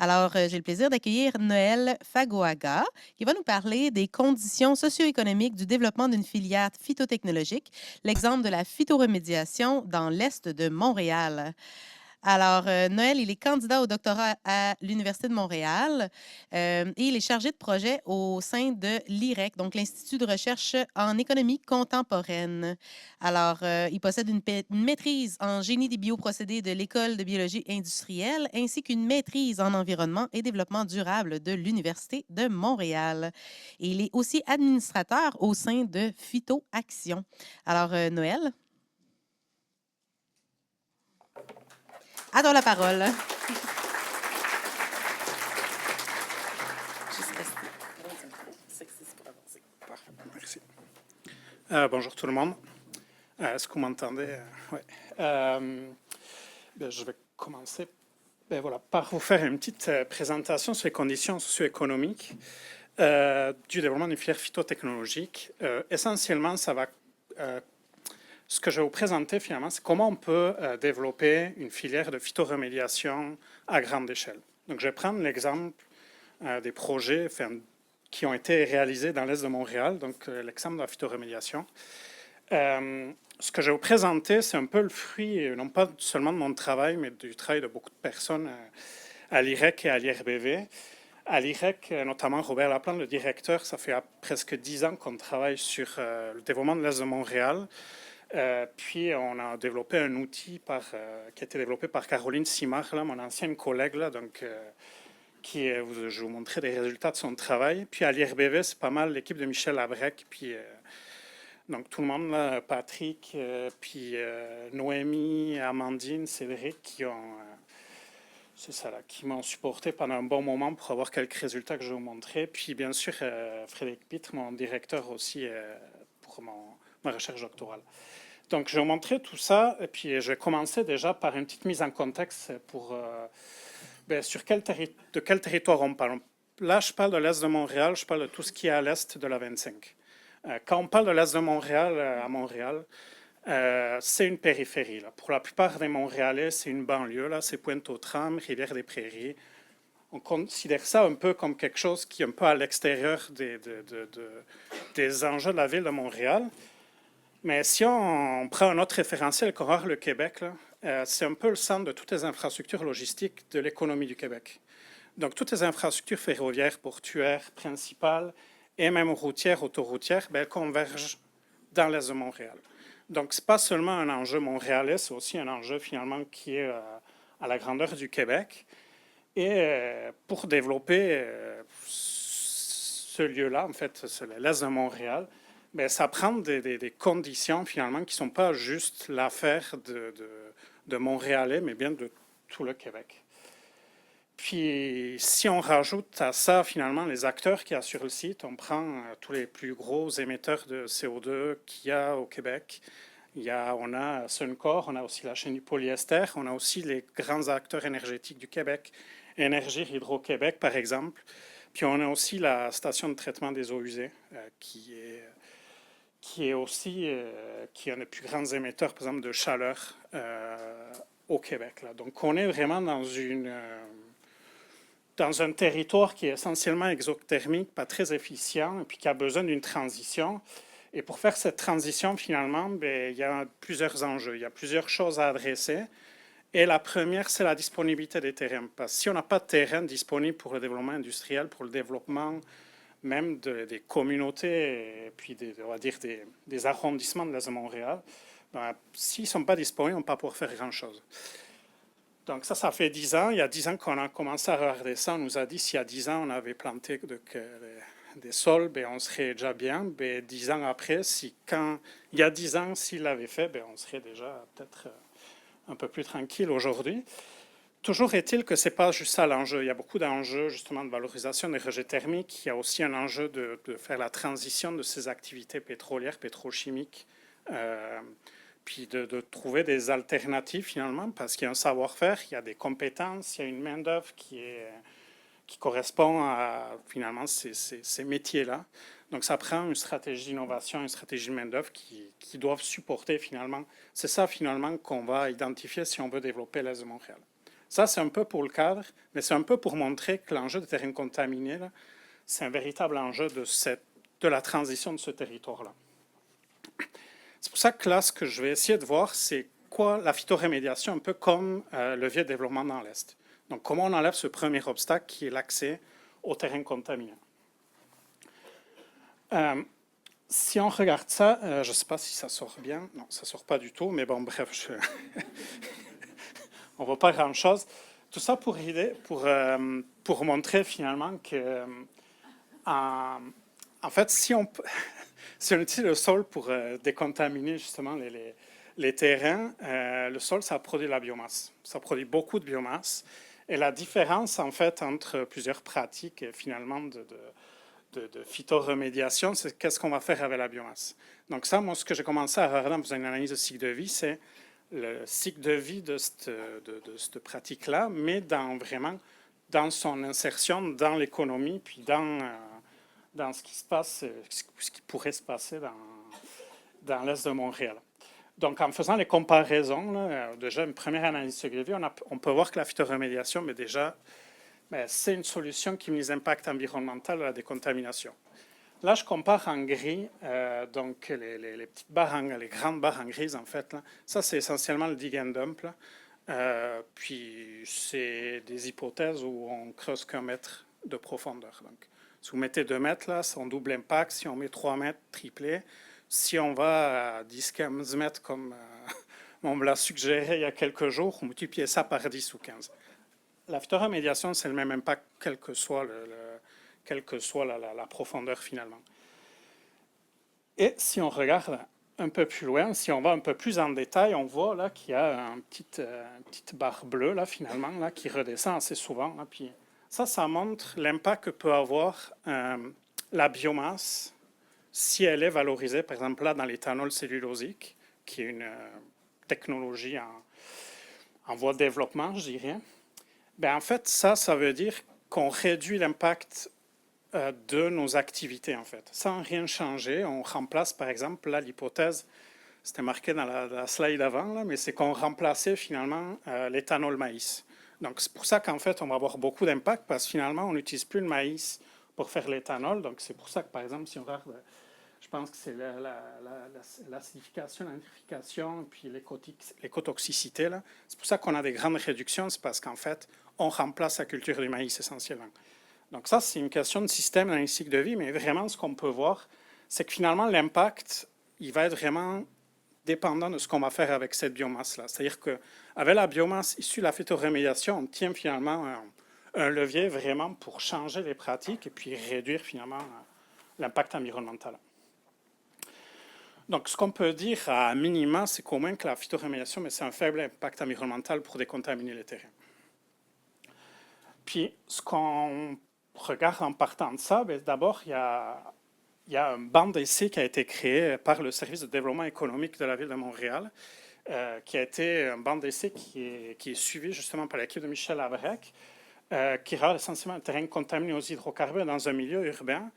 Alors, j'ai le plaisir d'accueillir Noël Fagoaga, qui va nous parler des conditions socio-économiques du développement d'une filière phytotechnologique, l'exemple de la phytoremédiation dans l'Est de Montréal. Alors, Noël, il est candidat au doctorat à l'Université de Montréal et il est chargé de projet au sein de l'IREC, donc l'Institut de recherche en économie contemporaine. Alors, il possède une maîtrise en génie des bioprocédés de l'École de biologie industrielle ainsi qu'une maîtrise en environnement et développement durable de l'Université de Montréal. Et il est aussi administrateur au sein de Phytoaction. Alors, Noël, à toi la parole. Juste rester dans un micro, sexy pour avancer. Parfait, merci. Bonjour tout le monde. Est-ce que vous m'entendez? Ouais. Je vais commencer voilà, par vous faire une petite présentation sur les conditions socio-économiques du développement d'une filière phytotechnologique. Essentiellement, ce que je vais vous présenter finalement, c'est comment on peut développer une filière de phytoremédiation à grande échelle. Donc, je vais prendre l'exemple des projets qui ont été réalisés dans l'Est de Montréal, donc l'exemple de la phytoremédiation. Ce que je vais vous présenter, c'est un peu le fruit, non pas seulement de mon travail, mais du travail de beaucoup de personnes à l'IREC et à l'IRBV. À l'IREC, notamment Robert Laplante, le directeur, ça fait presque 10 ans qu'on travaille sur le développement de l'Est de Montréal. Puis on a développé un outil qui a été développé par Caroline Simard, là, mon ancienne collègue, là, donc, je vais vous montrer des résultats de son travail. Puis à l'IRBV, c'est pas mal l'équipe de Michel Labrec, puis donc tout le monde, là, Patrick, puis Noémie, Amandine, Cédric, c'est ça, là, qui m'ont supporté pendant un bon moment pour avoir quelques résultats que je vais vous montrer. Puis bien sûr, Frédéric Pitre, mon directeur aussi pour ma recherche doctorale. Donc je vais vous montrer tout ça, et puis je vais commencer déjà par une petite mise en contexte pour de quel territoire on parle. Là, je parle de l'Est de Montréal, je parle de tout ce qui est à l'Est de la 25. Quand on parle de l'Est de Montréal, à Montréal, c'est une périphérie. Là. Pour la plupart des Montréalais, c'est une banlieue. Là, c'est Pointe-aux-Trembles, Rivière-des-Prairies. On considère ça un peu comme quelque chose qui est un peu à l'extérieur des enjeux de la ville de Montréal. Mais si on prend un autre référentiel, qu'on le Québec, c'est un peu le centre de toutes les infrastructures logistiques de l'économie du Québec. Donc, toutes les infrastructures ferroviaires, portuaires, principales et même routières, autoroutières, elles convergent dans l'Est de Montréal. Donc, ce n'est pas seulement un enjeu montréalais, c'est aussi un enjeu finalement qui est à la grandeur du Québec. Et pour développer ce lieu-là, en fait, c'est l'Est de Montréal, ça prend des conditions finalement qui ne sont pas juste l'affaire de Montréalais, mais bien de tout le Québec. Puis, si on rajoute à ça, finalement, les acteurs qu'il y a sur le site, on prend tous les plus gros émetteurs de CO2 qu'il y a au Québec. On a Suncor, on a aussi la chaîne du polyester, on a aussi les grands acteurs énergétiques du Québec, Énergir Hydro-Québec, par exemple. Puis, on a aussi la station de traitement des eaux usées, qui est aussi qui est un des plus grands émetteurs, par exemple, de chaleur au Québec. Là. Donc, on est vraiment dans un territoire qui est essentiellement exothermique, pas très efficient, et puis qui a besoin d'une transition. Et pour faire cette transition, finalement, il y a plusieurs enjeux, il y a plusieurs choses à adresser. Et la première, c'est la disponibilité des terrains. Parce que si on n'a pas de terrain disponible pour le développement industriel, pour le développement même des communautés, et puis on va dire des arrondissements de l'Est de Montréal, s'ils ne sont pas disponibles, on ne va pas pouvoir faire grand-chose. Donc ça fait 10 ans. Il y a 10 ans qu'on a commencé à regarder ça. On nous a dit s'il y a 10 ans, on avait planté des sols, on serait déjà bien. 10 ans après, il y a 10 ans, s'il l'avait fait, on serait déjà peut-être un peu plus tranquille aujourd'hui. Toujours est-il que ce n'est pas juste ça l'enjeu. Il y a beaucoup d'enjeux justement de valorisation des rejets thermiques. Il y a aussi un enjeu de faire la transition de ces activités pétrolières, pétrochimiques, puis de trouver des alternatives finalement, parce qu'il y a un savoir-faire, il y a des compétences, il y a une main-d'œuvre qui correspond à finalement ces métiers-là. Donc ça prend une stratégie d'innovation, une stratégie de main-d'œuvre qui doivent supporter finalement. C'est ça finalement qu'on va identifier si on veut développer l'Est de Montréal. Ça, c'est un peu pour le cadre, mais c'est un peu pour montrer que l'enjeu des terrains contaminés, là, c'est un véritable enjeu de la transition de ce territoire-là. C'est pour ça que là, ce que je vais essayer de voir, c'est quoi la phytorémédiation, un peu comme levier de développement dans l'Est. Donc, comment on enlève ce premier obstacle qui est l'accès aux terrains contaminés. Si on regarde ça, je ne sais pas si ça sort bien. Non, ça ne sort pas du tout, mais bon, bref, on ne voit pas grand-chose. Tout ça pour montrer finalement que, en fait, si on utilise le sol pour décontaminer justement les terrains, le sol, ça produit de la biomasse. Ça produit beaucoup de biomasse. Et la différence, en fait, entre plusieurs pratiques, finalement, de phytoremédiation, c'est qu'est-ce qu'on va faire avec la biomasse. Donc ça, moi, ce que j'ai commencé à regarder en faisant une analyse de cycle de vie, c'est le cycle de vie de cette pratique-là, mais vraiment dans son insertion dans l'économie, puis dans ce qui se passe, ce qui pourrait se passer dans l'Est de Montréal. Donc, en faisant les comparaisons, là, déjà une première analyse de cycle de vie, on peut voir que la phytoremédiation, mais déjà, c'est une solution qui mise l'impact environnemental de la décontamination. Là, je compare en gris, donc les petites barres, les grandes barres en grise, en fait. Là. Ça, c'est essentiellement le dig and dump. Puis, c'est des hypothèses où on creuse qu'un mètre de profondeur. Donc, si vous mettez 2 mètres, là, c'est un double impact. Si on met 3 mètres, triplé. Si on va à 10-15 mètres, comme on me l'a suggéré il y a quelques jours, on multiplie ça par 10 ou 15. La phytoremédiation, c'est le même impact, quelle que soit la profondeur finalement. Et si on regarde un peu plus loin, si on va un peu plus en détail, on voit là qu'il y a une petite barre bleue là finalement là qui redescend assez souvent. Là, puis ça montre l'impact que peut avoir la biomasse si elle est valorisée, par exemple là dans l'éthanol cellulosique, qui est une technologie en voie de développement, je dirais. En fait, ça veut dire qu'on réduit l'impact de nos activités, en fait. Sans rien changer, on remplace, par exemple, là, l'hypothèse, c'était marqué dans la slide avant, là, mais c'est qu'on remplaçait finalement l'éthanol maïs. Donc, c'est pour ça qu'en fait, on va avoir beaucoup d'impact, parce que finalement, on n'utilise plus le maïs pour faire l'éthanol. Donc, c'est pour ça que, par exemple, si on regarde, je pense que c'est l'acidification, la nitrification, puis l'écotoxicité, là. C'est pour ça qu'on a des grandes réductions, c'est parce qu'en fait, on remplace la culture du maïs essentiellement. Donc ça, c'est une question de système dans les cycles de vie, mais vraiment, ce qu'on peut voir, c'est que finalement, l'impact, il va être vraiment dépendant de ce qu'on va faire avec cette biomasse-là. C'est-à-dire qu'avec la biomasse issue de la phytoremédiation, on tient finalement un levier vraiment pour changer les pratiques et puis réduire finalement l'impact environnemental. Donc, ce qu'on peut dire à minima, c'est qu'au moins que la phytoremédiation, mais c'est un faible impact environnemental pour décontaminer les terrains. Puis, ce qu'on regarde en partant de ça, d'abord, il y a un banc d'essai qui a été créé par le service de développement économique de la ville de Montréal, qui a été un banc d'essai qui est suivi justement par l'équipe de Michel Labrec, qui regarde essentiellement un terrain contaminé aux hydrocarbures dans un milieu urbain.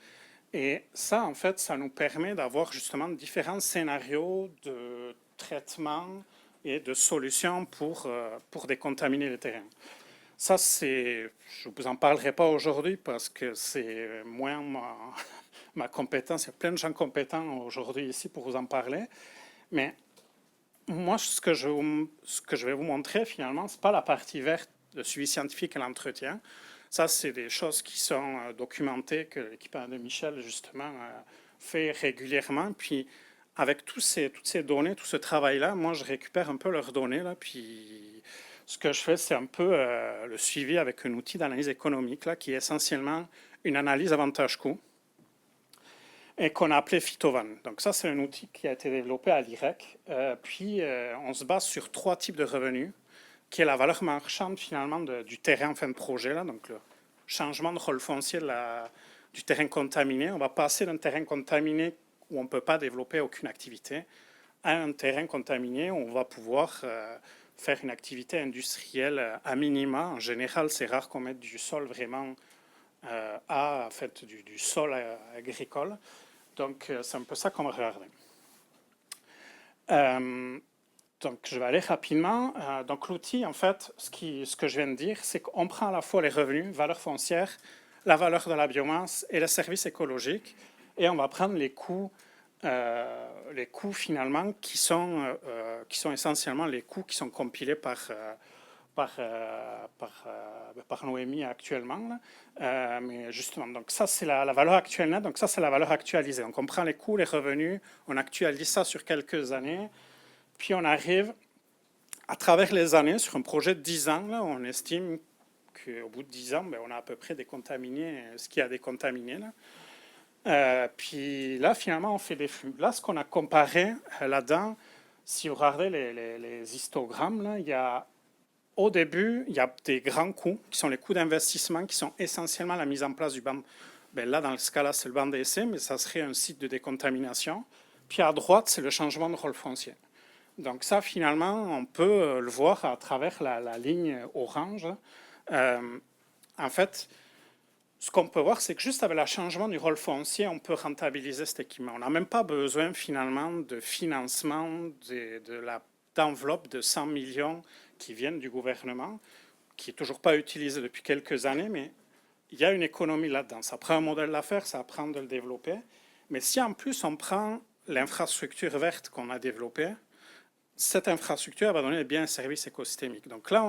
Et ça, en fait, ça nous permet d'avoir justement différents scénarios de traitement et de solutions pour décontaminer les terrains. Ça, je ne vous en parlerai pas aujourd'hui parce que c'est moins ma compétence. Il y a plein de gens compétents aujourd'hui ici pour vous en parler. Mais moi, ce que je vais vous montrer finalement, ce n'est pas la partie verte, le suivi scientifique et l'entretien. Ça, c'est des choses qui sont documentées, que l'équipe de Michel, justement, fait régulièrement. Puis, avec toutes ces données, tout ce travail-là, moi, je récupère un peu leurs données, là, puis ce que je fais, c'est un peu le suivi avec un outil d'analyse économique, là, qui est essentiellement une analyse avantage-coût, et qu'on a appelé Phytovan. Donc ça, c'est un outil qui a été développé à l'IREC. Puis, on se base sur 3 types de revenus, qui est la valeur marchande finalement du terrain en fin de projet, là, donc le changement de rôle foncier du terrain contaminé. On va passer d'un terrain contaminé où on ne peut pas développer aucune activité à un terrain contaminé où on va pouvoir faire une activité industrielle à minima. En général, c'est rare qu'on mette du sol vraiment en fait, du sol agricole. Donc, c'est un peu ça qu'on va regarder. Donc, je vais aller rapidement. Donc, l'outil, en fait, ce que je viens de dire, c'est qu'on prend à la fois les revenus, valeur foncière, la valeur de la biomasse et le service écologique, et on va prendre les coûts finalement qui sont essentiellement les coûts qui sont compilés par Noémie actuellement. Mais justement, donc ça, c'est la valeur actuelle nette. Donc ça, c'est la valeur actualisée. Donc on prend les coûts, les revenus, on actualise ça sur quelques années. Puis on arrive, à travers les années, sur un projet de 10 ans, là, on estime qu'au bout de 10 ans, ben, on a à peu près décontaminé ce qu'il y a décontaminé. Puis là, finalement, on fait des flux. Là, ce qu'on a comparé là-dedans, si vous regardez les histogrammes, là, au début, il y a des grands coûts, qui sont les coûts d'investissement, qui sont essentiellement la mise en place du banc. Ben là, dans ce cas-là, c'est le banc d'essai, mais ça serait un site de décontamination. Puis à droite, c'est le changement de rôle foncier. Donc ça, finalement, on peut le voir à travers la ligne orange. En fait, ce qu'on peut voir, c'est que juste avec le changement du rôle foncier, on peut rentabiliser cet équipement. On n'a même pas besoin, finalement, de financement d'enveloppe de 100 millions qui viennent du gouvernement, qui n'est toujours pas utilisé depuis quelques années, mais il y a une économie là-dedans. Ça prend un modèle d'affaires, ça prend de le développer. Mais si en plus on prend l'infrastructure verte qu'on a développée, cette infrastructure va donner bien un service écosystémique. Donc là,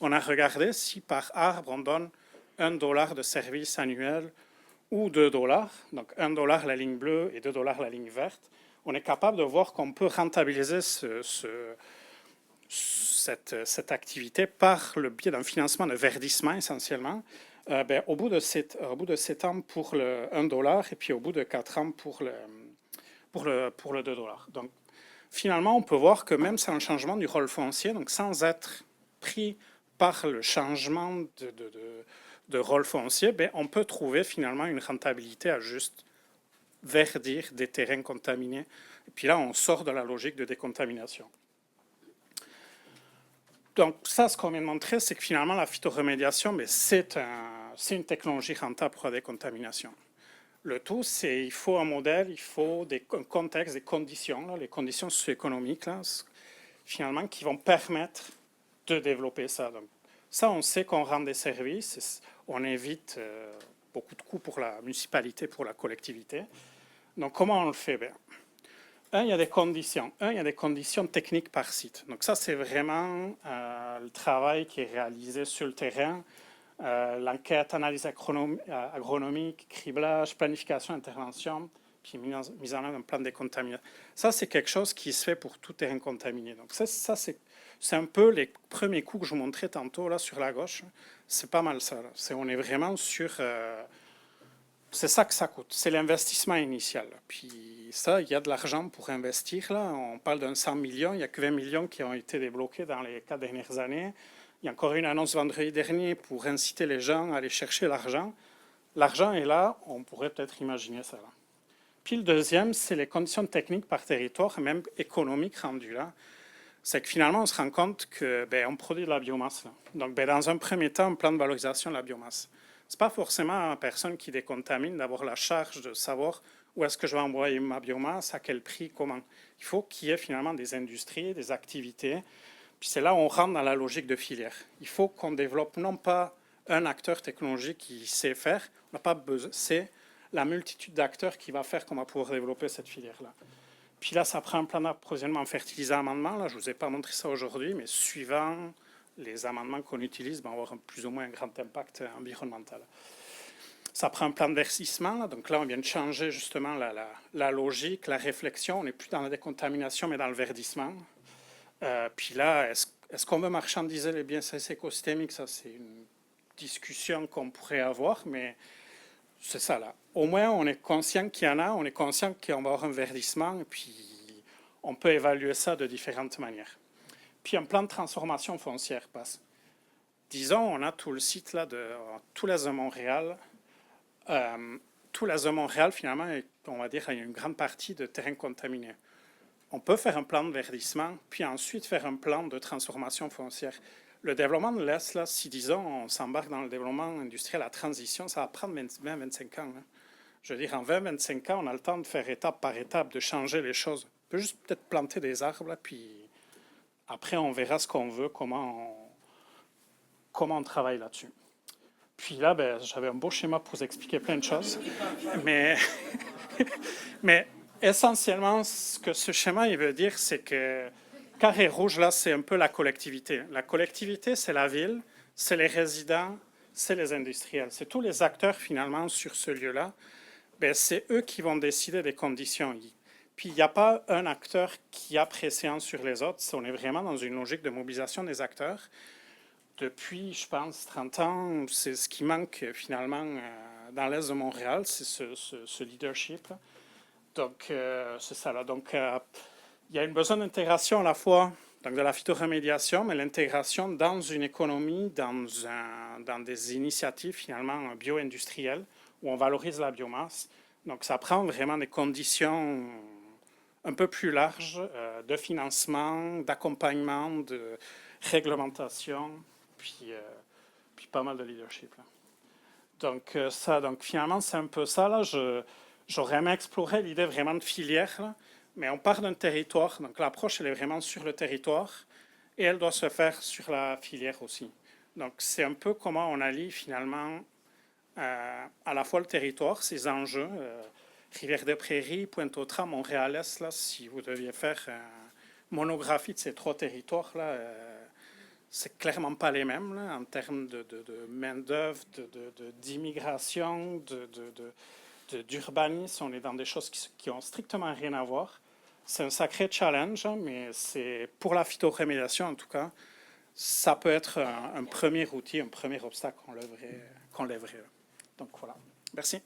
on a regardé si par arbre, on donne $1 de service annuel ou $2. Donc $1 la ligne bleue et $2 la ligne verte. On est capable de voir qu'on peut rentabiliser cette activité par le biais d'un financement de verdissement essentiellement. Au bout de 7 ans pour le $1 et puis au bout de 4 ans pour le $2. Donc, finalement, on peut voir que même sans le changement du rôle foncier, donc sans être pris par le changement de rôle foncier, on peut trouver finalement une rentabilité à juste verdir des terrains contaminés. Et puis là, on sort de la logique de décontamination. Donc ça, ce qu'on vient de montrer, c'est que finalement, la phytoremédiation, c'est une technologie rentable pour la décontamination. Le tout, c'est il faut un modèle, il faut un contexte, des conditions, là, les conditions socio-économiques, là, finalement, qui vont permettre de développer ça. Donc, ça, on sait qu'on rend des services, on évite beaucoup de coûts pour la municipalité, pour la collectivité. Donc, comment on le fait? Il y a des conditions. Il y a des conditions techniques par site. Donc, ça, c'est vraiment le travail qui est réalisé sur le terrain. L'enquête, analyse agronomique, criblage, planification, intervention, puis mise en œuvre d'un plan de décontamination. Ça, c'est quelque chose qui se fait pour tout terrain contaminé. Donc ça c'est un peu les premiers coups que je vous montrais tantôt là sur la gauche. C'est pas mal ça. On est vraiment sur... c'est ça que ça coûte. C'est l'investissement initial. Puis ça, il y a de l'argent pour investir. Là. On parle d'un 100 millions. Il n'y a que 20 millions qui ont été débloqués dans les 4 dernières années. Il y a encore une annonce vendredi dernier pour inciter les gens à aller chercher l'argent. L'argent est là, on pourrait peut-être imaginer ça là. Puis le deuxième, c'est les conditions techniques par territoire, même économiques rendues là. C'est que finalement, on se rend compte qu'on produit de la biomasse. Là. Donc, dans un premier temps, un plan de valorisation de la biomasse. Ce n'est pas forcément la personne qui décontamine d'avoir la charge de savoir où est-ce que je vais envoyer ma biomasse, à quel prix, comment. Il faut qu'il y ait finalement des industries, des activités. Puis c'est là où on rentre dans la logique de filière. Il faut qu'on développe non pas un acteur technologique qui sait faire, on n'a pas besoin, c'est la multitude d'acteurs qui va faire qu'on va pouvoir développer cette filière-là. Puis là, ça prend un plan d'approvisionnement en fertilisants amendements. Là, je ne vous ai pas montré ça aujourd'hui, mais suivant les amendements qu'on utilise, on va avoir plus ou moins un grand impact environnemental. Ça prend un plan de verdissement. Donc là, on vient de changer justement la logique, la réflexion. On n'est plus dans la décontamination, mais dans le verdissement. Puis là, est-ce qu'on veut marchandiser les biens écosystémiques? Ça, c'est une discussion qu'on pourrait avoir, mais c'est ça là. Au moins, on est conscient qu'il y en a, on est conscient qu'on va avoir un verdissement, et puis on peut évaluer ça de différentes manières. Puis un plan de transformation foncière passe. Disons, on a tout le site là de tout l'est de Montréal. Tout l'est de Montréal, finalement, on va dire, il y a une grande partie de terrain contaminé. On peut faire un plan de verdissement, puis ensuite faire un plan de transformation foncière. Le développement de l'Est, là, si disons on s'embarque dans le développement industriel à transition, ça va prendre 20-25 ans. Hein. Je veux dire, en 20-25 ans, on a le temps de faire étape par étape, de changer les choses. On peut juste peut-être planter des arbres, là, puis Après, on verra ce qu'on veut, comment on travaille là-dessus. Puis là, ben, j'avais un beau schéma pour vous expliquer plein de choses. Mais, mais essentiellement, ce que ce schéma il veut dire, c'est que carré rouge, là, c'est un peu la collectivité. La collectivité, c'est la ville, c'est les résidents, c'est les industriels. C'est tous les acteurs, finalement, sur ce lieu-là. Ben, c'est eux qui vont décider des conditions. Puis, il n'y a pas un acteur qui a préséance sur les autres. On est vraiment dans une logique de mobilisation des acteurs. Depuis, je pense, 30 ans, c'est ce qui manque finalement dans l'Est de Montréal, c'est ce leadership. Donc, c'est ça là. Donc, il y a une besoin d'intégration à la fois donc de la phytoremédiation, mais l'intégration dans une économie, dans des initiatives finalement bio-industrielles où on valorise la biomasse. Donc, ça prend vraiment des conditions un peu plus larges de financement, d'accompagnement, de réglementation, puis pas mal de leadership. Là. Donc finalement, c'est un peu ça. Là. J'aurais aimé explorer l'idée vraiment de filière, là, mais on part d'un territoire. Donc l'approche, elle est vraiment sur le territoire et elle doit se faire sur la filière aussi. Donc c'est un peu comment on allie finalement à la fois le territoire, ses enjeux, Rivière-des-Prairies, Pointe-aux-Trembles, Montréal-Est, là, si vous deviez faire une monographie de ces trois territoires-là, c'est clairement pas les mêmes là, en termes de main-d'œuvre, d'immigration, d'urbanisme. On est dans des choses qui ont strictement rien à voir. C'est un sacré challenge, mais c'est pour la phytoremédiation en tout cas, ça peut être un premier outil, un premier obstacle qu'on lèverait. Donc voilà. Merci.